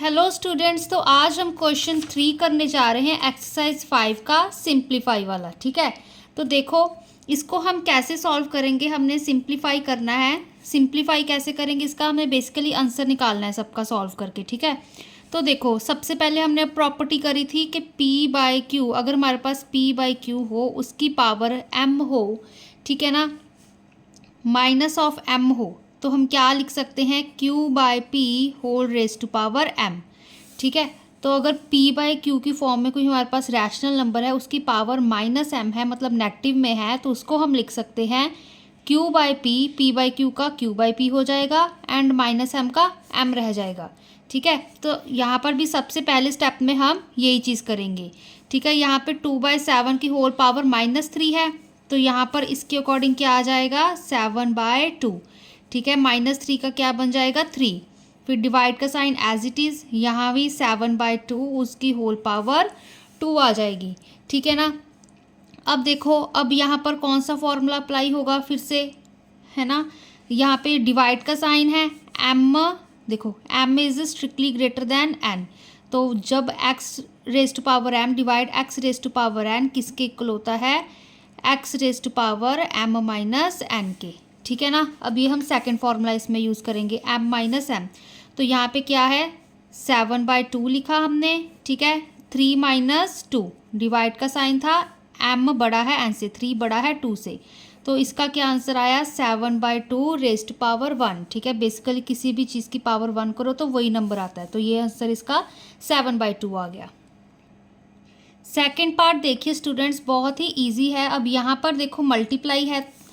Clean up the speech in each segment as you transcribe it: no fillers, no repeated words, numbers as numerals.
Hello students, तो आज हम क्वेश्चन 3 करने जा रहे हैं एक्सरसाइज 5 का सिंप्लीफाई वाला। ठीक है, तो देखो इसको हम कैसे सॉल्व करेंगे। हमने सिंप्लीफाई करना है। सिंप्लीफाई कैसे करेंगे इसका हमें बेसिकली आंसर निकालना है सबका सॉल्व करके। ठीक है, तो देखो सबसे पहले हमने प्रॉपर्टी करी थी कि p/q, अगर हमारे पास p/q हो, उसकी पावर m हो, ठीक है ना, माइनस ऑफ m हो, तो हम क्या लिख सकते हैं, q/p whole raise to power m। ठीक है, तो अगर p/q की फॉर्म में कोई हमारे पास रैशनल नंबर है, उसकी पावर माइनस m है, मतलब नेगेटिव में है, तो उसको हम लिख सकते हैं q/p, p/q का q/p हो जाएगा एंड माइनस m का m रह जाएगा। ठीक है, तो यहाँ पर भी सबसे पहले स्टेप में हम यही चीज़ करेंगे। ठीक है, यहाँ पे 2/7 की होल पावर -3 है, तो यहाँ पर इसके अकॉर्डिंग क्या आ जाएगा, 7/2। ठीक है, -3 का क्या बन जाएगा, 3। फिर डिवाइड का साइन एज इट इज़, यहाँ भी 7/2 उसकी होल पावर 2 आ जाएगी। ठीक है ना। अब देखो, अब यहाँ पर कौन सा फॉर्मूला अप्लाई होगा फिर से, है ना। यहाँ पे डिवाइड का साइन है, m, देखो m is strictly greater than n, तो जब x raise to power m divide x raise to power n किसके इक्वल होता है, x raise to power m minus n के। ठीक है ना। अब ये हम सेकंड फॉर्मूला इसमें यूज़ करेंगे, m माइनस m, तो यहाँ पे क्या है, 7/2 लिखा हमने। ठीक है, 3 माइनस 2, डिवाइड का साइन था, m बड़ा है n से, 3 बड़ा है 2 से, तो इसका क्या आंसर आया, 7/2 रेज टू पावर 1। ठीक है, बेसिकली किसी भी चीज़ की पावर 1 करो तो वही नंबर आता है, तो ये आंसर इसका 7/2 आ गया। सेकेंड पार्ट देखिए स्टूडेंट्स, बहुत ही ईजी है। अब यहाँ पर देखो मल्टीप्लाई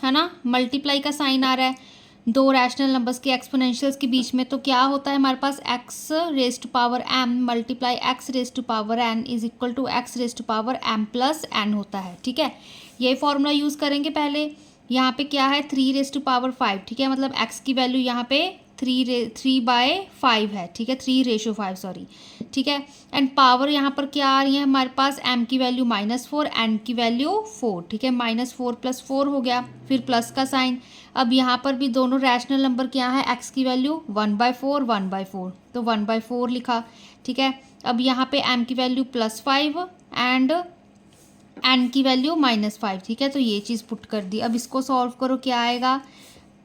है ना, मल्टीप्लाई का साइन आ रहा है दो रैशनल नंबर्स के एक्सपोनेंशियल्स के बीच में, तो क्या होता है हमारे पास, x raise to power m multiply x raise to power n is equal to x raise to power m plus n होता है। ठीक है, ये फॉर्मूला यूज़ करेंगे पहले। यहाँ पे क्या है, 3 रेज टू पावर 5। ठीक है, मतलब x की वैल्यू यहाँ पे 3/5 है। ठीक है, 3/5 सॉरी। ठीक है, एंड पावर यहाँ पर क्या आ रही है हमारे पास, m की वैल्यू -4, n की वैल्यू 4। ठीक है, -4 + 4 हो गया, फिर प्लस का साइन। अब यहाँ पर भी दोनों रैशनल नंबर क्या है, x की वैल्यू 1/4 1/4, तो 1/4 लिखा। ठीक है, अब यहाँ पे m की वैल्यू +5 एंड n की वैल्यू -5। ठीक है, तो ये चीज़ पुट कर दी। अब इसको सॉल्व करो, क्या आएगा,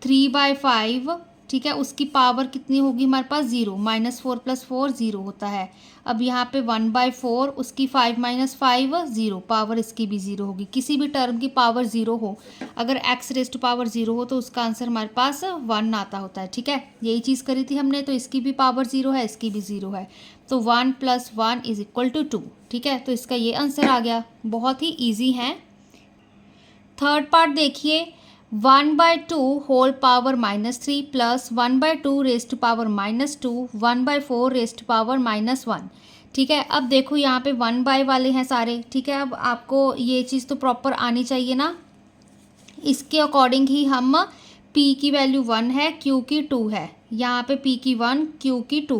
3/5। ठीक है, उसकी पावर कितनी होगी हमारे पास, 0, -4 + 4 0 होता है। अब यहाँ पे 1/4, उसकी 5 - 5 0, पावर इसकी भी 0 होगी। किसी भी टर्म की पावर 0 हो, अगर x रेज टू पावर 0 हो, तो उसका आंसर हमारे पास 1 आता होता है। ठीक है, यही चीज़ करी थी हमने, तो इसकी भी पावर 0 है, इसकी भी 0 है, तो 1 + 1 = 2। ठीक है, तो इसका ये आंसर आ गया, बहुत ही ईजी है। थर्ड पार्ट देखिए, 1/2 whole power -3 plus 1/2 raise to power -2 1/4 raise to power -1। ठीक है, अब देखो यहाँ पे 1/, वाले हैं सारे। ठीक है, अब आपको ये चीज़ तो प्रॉपर आनी चाहिए ना, इसके अकॉर्डिंग ही हम p की वैल्यू 1 है, q की 2 है, यहाँ पे p की 1 q की 2,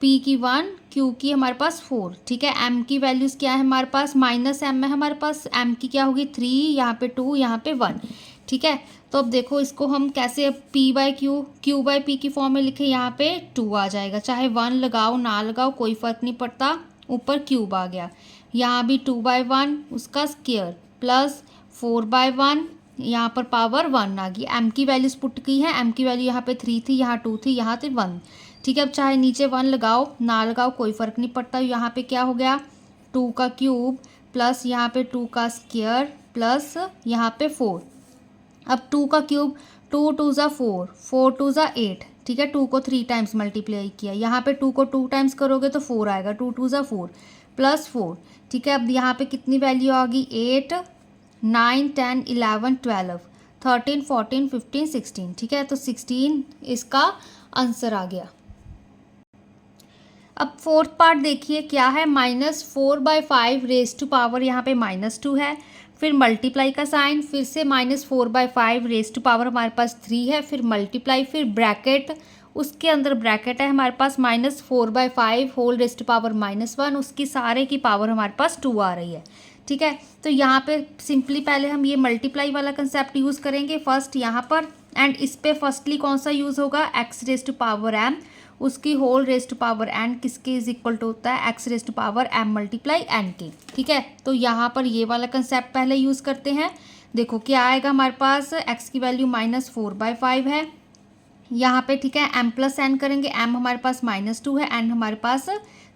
p की 1 q की हमारे पास 4। ठीक है, m की वैल्यूज़ क्या है हमारे पास, -m है हमारे पास, m की क्या होगी 3, यहाँ पे 2, यहाँ पे 1। ठीक है, तो अब देखो इसको हम कैसे, p/q q/p की फॉर्म में लिखे, यहाँ पे 2 आ जाएगा, चाहे 1 लगाओ ना लगाओ कोई फ़र्क नहीं पड़ता, ऊपर क्यूब आ गया। यहाँ भी 2/1 उसका स्क्वायर प्लस 4/1, यहाँ पर पावर 1 आ गई। m की वैल्यूज पुट की है, m की वैल्यू यहाँ पे 3 थी, यहाँ 2 थी, यहाँ पे 1। ठीक है, अब चाहे नीचे 1 लगाओ ना लगाओ कोई फ़र्क नहीं पड़ता। यहाँ पे क्या हो गया, 2 का क्यूब प्लस यहाँ पे 2 का स्क्वायर प्लस यहाँ पे 4। अब 2 का क्यूब, 2 × 2 = 4, 4 × 2 = 8। ठीक है, 2 को 3 टाइम्स मल्टीप्लाई किया, यहाँ पे 2 को 2 टाइम्स करोगे तो 4 आएगा, 2 × 2 = 4 प्लस 4। ठीक है, अब यहाँ पे कितनी वैल्यू आ गई, 8 9 10 11 12 13 14 15 16। ठीक है, तो 16 इसका आंसर आ गया। अब फोर्थ पार्ट देखिए, क्या है, -4/5 रेज टू पावर यहाँ पे -2 है, फिर मल्टीप्लाई का साइन, फिर से -4/5 रेज टू पावर हमारे पास 3 है, फिर मल्टीप्लाई, फिर ब्रैकेट, उसके अंदर ब्रैकेट है हमारे पास -4/5 होल रेज टू पावर -1, उसकी सारे की पावर हमारे पास 2 आ रही है। ठीक है, तो यहाँ पे सिंपली पहले हम ये मल्टीप्लाई वाला कंसेप्ट यूज़ करेंगे फर्स्ट यहाँ पर, एंड इस पे फर्स्टली कौन सा यूज़ होगा, x raise to power m, उसकी होल रेस्ट पावर एन किसके इज इक्वल टू होता है x raised power m multiply n के। ठीक है, तो यहाँ पर ये वाला कंसेप्ट पहले यूज़ करते हैं। देखो क्या आएगा हमारे पास, एक्स की वैल्यू -4/5 है यहाँ पे। ठीक है, m प्लस एन करेंगे, m हमारे पास -2 है, n हमारे पास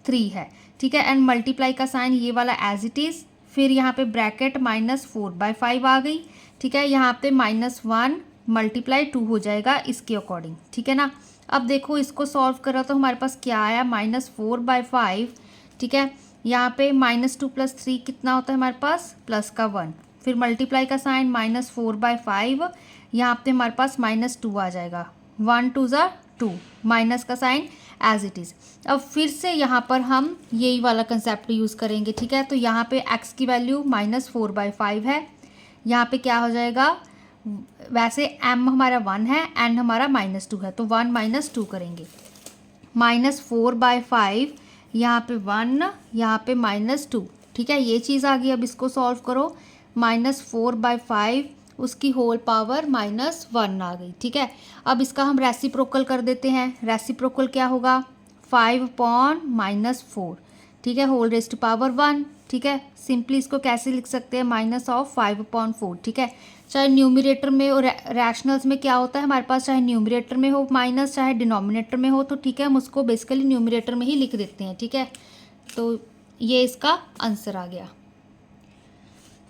3 है। ठीक है, एंड मल्टीप्लाई का साइन ये वाला एज इट इज़, फिर यहाँ पे ब्रैकेट -4/5 आ गई। ठीक है, यहाँ पे -1 मल्टीप्लाई 2 हो जाएगा इसके अकॉर्डिंग। ठीक है ना, अब देखो इसको सॉल्व करा तो हमारे पास क्या आया, -4/5। ठीक है, यहाँ पे -2 + 3 कितना होता है हमारे पास, प्लस का 1, फिर मल्टीप्लाई का साइन -4/5, यहाँ पे हमारे पास -2 आ जाएगा, 1 2 ज़ा 2, माइनस का साइन एज इट इज़। अब फिर से यहाँ पर हम यही वाला कंसेप्ट यूज़ करेंगे। ठीक है, तो यहाँ पे x की वैल्यू -4/5 है, यहाँ पे क्या हो जाएगा, वैसे m हमारा 1 है, n हमारा -2 है, तो 1 - 2 करेंगे, -4/5 यहाँ पे 1, यहाँ पे -2। ठीक है, ये चीज़ आ गई। अब इसको सॉल्व करो, -4/5 उसकी होल पावर -1 आ गई। ठीक है, अब इसका हम रेसिप्रोकल कर देते हैं। रेसिप्रोकल क्या होगा, 5/-4। ठीक है, होल रेस्ट पावर 1। ठीक है, सिंपली इसको कैसे लिख सकते हैं, -5/4। ठीक है, चाहे न्यूमरेटर में और रैशनल्स में क्या होता है हमारे पास, चाहे न्यूमरेटर में हो माइनस, चाहे डिनोमिनेटर में हो, तो ठीक है हम उसको बेसिकली न्यूमरेटर में ही लिख देते हैं। ठीक है, तो ये इसका आंसर आ गया।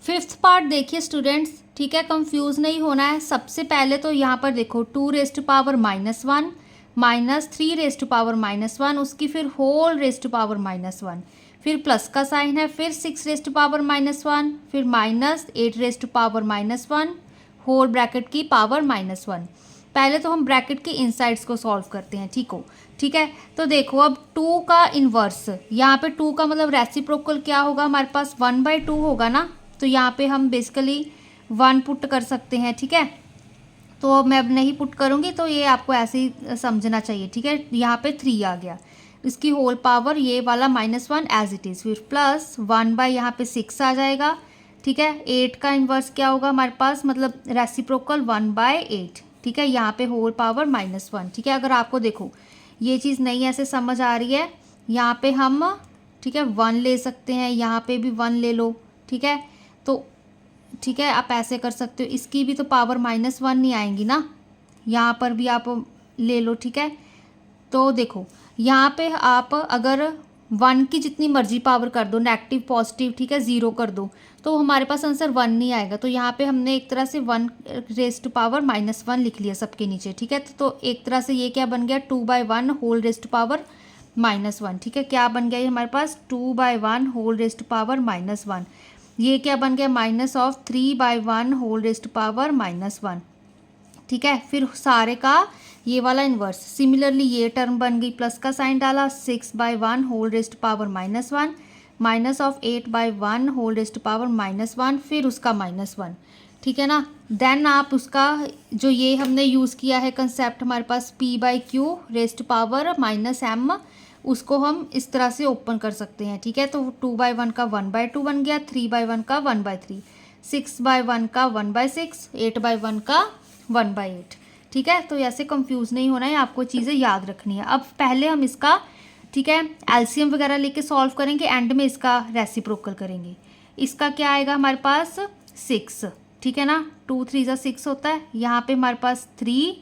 5th पार्ट देखिए स्टूडेंट्स। ठीक है, कंफ्यूज नहीं होना है। सबसे पहले तो यहाँ पर देखो 2 रेस्ट पावर -1 -3 रेस्ट पावर -1, उसकी फिर होल रेस्ट पावर -1, फिर प्लस का साइन है, फिर 6 रेस्ट पावर -1, फिर -8 रेस्ट पावर -1, होल ब्रैकेट की पावर -1। पहले तो हम ब्रैकेट के इनसाइड्स को सॉल्व करते हैं। ठीक है, तो देखो अब 2 का इन्वर्स, यहाँ पे 2 का मतलब रेसिप्रोकल क्या होगा हमारे पास, 1/2 होगा ना, तो यहाँ पे हम बेसिकली 1 पुट कर सकते हैं। ठीक है, तो मैं अब नहीं पुट करूँगी, तो ये आपको ऐसे ही समझना चाहिए। ठीक है, यहाँ पे 3 आ गया, इसकी होल पावर ये वाला -1 एज इट इज़, फिर प्लस 1 यहाँ पे 6 आ जाएगा। ठीक है, 8 का इन्वर्स क्या होगा हमारे पास, मतलब रेसिप्रोकल 1/8। ठीक है, यहाँ पे होल पावर -1। ठीक है, अगर आपको देखो ये चीज़ नहीं ऐसे समझ आ रही है, यहाँ पे हम ठीक है 1 ले सकते हैं, यहाँ पे भी 1 ले लो। ठीक है, तो ठीक है आप ऐसे कर सकते हो, इसकी भी तो पावर -1 नहीं आएंगी ना, यहाँ पर भी आप ले लो। ठीक है, तो देखो यहाँ पे आप अगर 1 की जितनी मर्जी पावर कर दो, नेगेटिव पॉजिटिव, ठीक है 0 कर दो, तो हमारे पास आंसर 1 नहीं आएगा। तो यहाँ पे हमने एक तरह से 1 रेस्ट पावर -1 लिख लिया सबके नीचे। ठीक है, तो एक तरह से ये क्या बन गया, 2/1 होल रेस्ट पावर -1। ठीक है, क्या बन गया ये हमारे पास, 2/1 होल रेस्ट पावर -1। ये क्या बन गया, -3/1 होल रेस्ट पावर -1। ठीक है, फिर सारे का ये वाला इन्वर्स, सिमिलरली ये टर्म बन गई, प्लस का साइन डाला, 6/1 whole raised power -1 -8/1 whole raised power -1, फिर उसका -1। ठीक है ना, देन आप उसका जो ये हमने यूज़ किया है कंसेप्ट हमारे पास p/q रेस्ट पावर -m, उसको हम इस तरह से ओपन कर सकते हैं। ठीक है, तो 2/1 का 1/2 बन गया, 3/1 का 1/3, 6/1 का 1/6, 8/1 का 1/8। ठीक है, तो ऐसे कंफ्यूज नहीं होना है, आपको चीज़ें याद रखनी है। अब पहले हम इसका ठीक है एलसीएम वगैरह लेके सॉल्व करेंगे, एंड में इसका रेसिप्रोकल करेंगे। इसका क्या आएगा हमारे पास, 6। ठीक है ना, 2 3 ज़ा 6 होता है, यहाँ पे हमारे पास 3,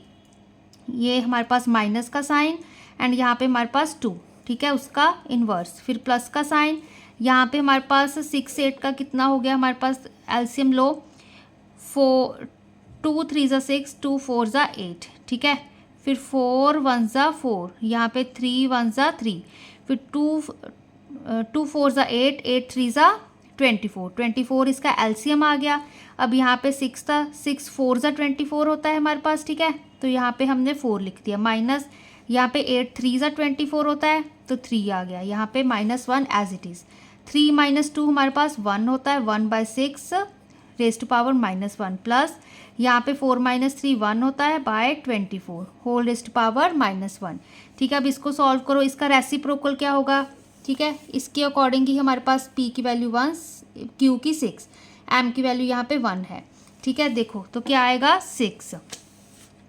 ये हमारे पास माइनस का साइन, एंड यहाँ पे हमारे पास 2। ठीक है, उसका इन्वर्स, फिर प्लस का साइन, यहाँ पे हमारे पास 6 8 का कितना हो गया हमारे पास, एलसीएम लो, 2 3 ज़ा 6, 2 4 ज़ा 8। ठीक है, फिर 4 1 ज़ा 4, यहाँ पे 3 1 ज़ा 3, फिर 2 4 ज़ा 8, 8 3 ज़ा 24, 24 इसका एलसीएम आ गया। अब यहाँ पे 6 था, 6 4 ज़ा 24 होता है हमारे पास। ठीक है, तो यहाँ पे हमने 4 लिख दिया, माइनस यहाँ पे 8 3 ज़ा 24 होता है, तो 3 आ गया, यहाँ पे -1 एज इट इज़। 3 - 2 हमारे पास 1 होता है, 1/6 रेस्ट पावर -1, प्लस यहाँ पे 4 - 3 1 होता है बाय 24 होल रेस्ट पावर -1। ठीक है, अब इसको सॉल्व करो, इसका रेसिप्रोकल क्या होगा। ठीक है, इसके अकॉर्डिंग ही हमारे पास p की वैल्यू 1, q की 6, m की वैल्यू यहाँ पे 1 है। ठीक है, देखो तो क्या आएगा 6।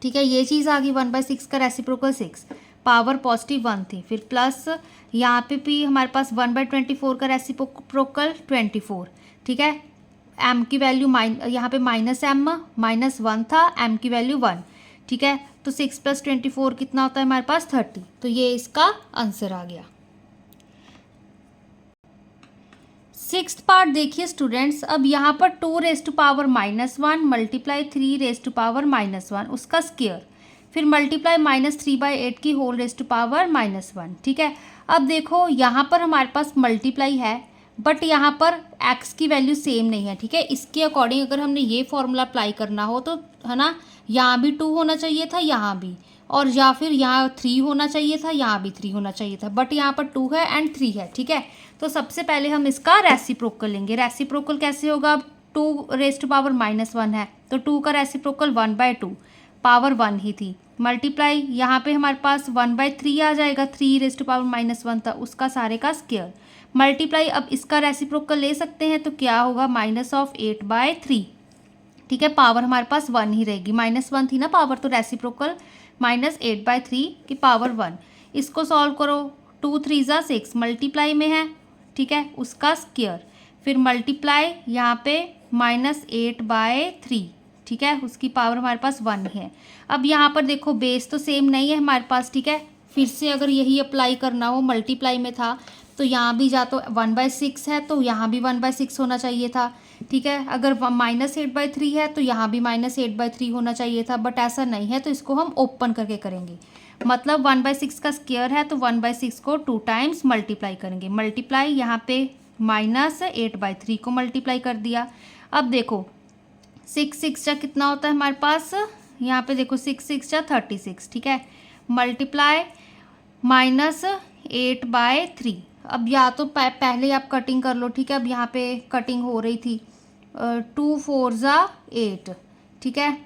ठीक है, ये चीज़ आ गई, 1/6 का रेसिप्रोकल 6, पावर पॉजिटिव 1 थी, फिर प्लस यहाँ पे भी हमारे पास 1/24 का रेसिप्रोकल 24, ठीक है। m की वैल्यू यहाँ पे -1 था, m की वैल्यू 1, ठीक है। तो 6 + 24 कितना होता है हमारे पास 30, तो ये इसका आंसर आ गया। 6th पार्ट देखिए स्टूडेंट्स, अब यहाँ पर 2⁻⁻1 मल्टीप्लाई 3⁻⁻1 उसका स्क्वायर, फिर मल्टीप्लाई -3/8 की होल ⁻1, ठीक है। अब देखो यहाँ पर हमारे पास मल्टीप्लाई है, बट यहाँ पर x की वैल्यू सेम नहीं है, ठीक है। इसके अकॉर्डिंग अगर हमने ये फॉर्मूला अप्लाई करना हो तो है ना, यहाँ भी 2 होना चाहिए था, यहाँ भी, और या फिर यहाँ 3 होना चाहिए था, यहाँ भी 3 होना चाहिए था, बट यहाँ पर 2 है एंड 3 है, ठीक है। तो सबसे पहले हम इसका रेसिप्रोकल लेंगे। रेसिप्रोकल कैसे होगा, अब 2⁻⁻1 है तो 2 का रेसिप्रोकल 1/2, पावर 1 ही थी, मल्टीप्लाई यहाँ पे हमारे पास 1/3 आ जाएगा, 3⁻⁻1 था, उसका सारे का स्क्वायर, मल्टीप्लाई अब इसका रेसिप्रोकल ले सकते हैं तो क्या होगा -8/3, ठीक है। पावर हमारे पास 1 ही रहेगी, -1 थी ना पावर, तो रेसिप्रोकल -8/3 की पावर 1। इसको सॉल्व करो, 2 3 ज़ा 6 मल्टीप्लाई में है, ठीक है, उसका स्क्वायर, फिर मल्टीप्लाई यहाँ पे -8/3, ठीक है, उसकी पावर हमारे पास 1 है। अब यहाँ पर देखो बेस तो सेम नहीं है हमारे पास, ठीक है। फिर से अगर यही अप्लाई करना हो, मल्टीप्लाई में था तो यहाँ भी जा तो 1/6 है तो यहाँ भी 1/6 होना चाहिए था, ठीक है। अगर -8/3 है तो यहाँ भी -8/3 होना चाहिए था, बट ऐसा नहीं है तो इसको हम ओपन करके करेंगे। मतलब 1/6 का स्क्वायर है तो 1/6 को 2 टाइम्स मल्टीप्लाई करेंगे, मल्टीप्लाई यहाँ पे -8/3 को मल्टीप्लाई कर दिया। अब देखो 6 6 जा कितना होता है हमारे पास, यहाँ पे देखो 6 6 जा 36, ठीक है, मल्टीप्लाई -8/3। अब या तो पहले आप कटिंग कर लो, ठीक है। अब यहाँ पे कटिंग हो रही थी, 2 4 ज़ा 8, ठीक है,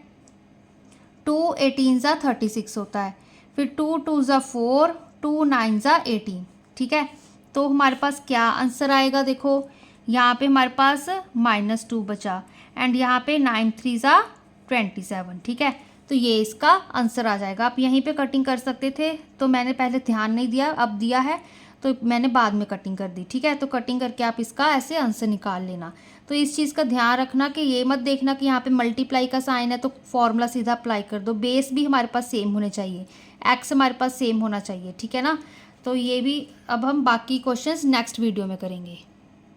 2 18 ज़ा 36 होता है, फिर 2 2 ज़ा 4, 2 9 ज़ा 18, ठीक है। तो हमारे पास क्या आंसर आएगा, देखो यहाँ पे हमारे पास -2 बचा, एंड यहाँ पे 9 3 ज़ा 27, ठीक है। तो ये इसका आंसर आ जाएगा। आप यहीं पे कटिंग कर सकते थे, तो मैंने पहले ध्यान नहीं दिया, अब दिया है तो मैंने बाद में कटिंग कर दी, ठीक है। तो कटिंग करके आप इसका ऐसे आंसर निकाल लेना। तो इस चीज़ का ध्यान रखना कि ये मत देखना कि यहाँ पे मल्टीप्लाई का साइन है तो फॉर्मूला सीधा अप्लाई कर दो, बेस भी हमारे पास सेम होने चाहिए, एक्स हमारे पास सेम होना चाहिए, ठीक है ना। तो ये भी अब हम बाकी क्वेश्चंस नेक्स्ट वीडियो में करेंगे।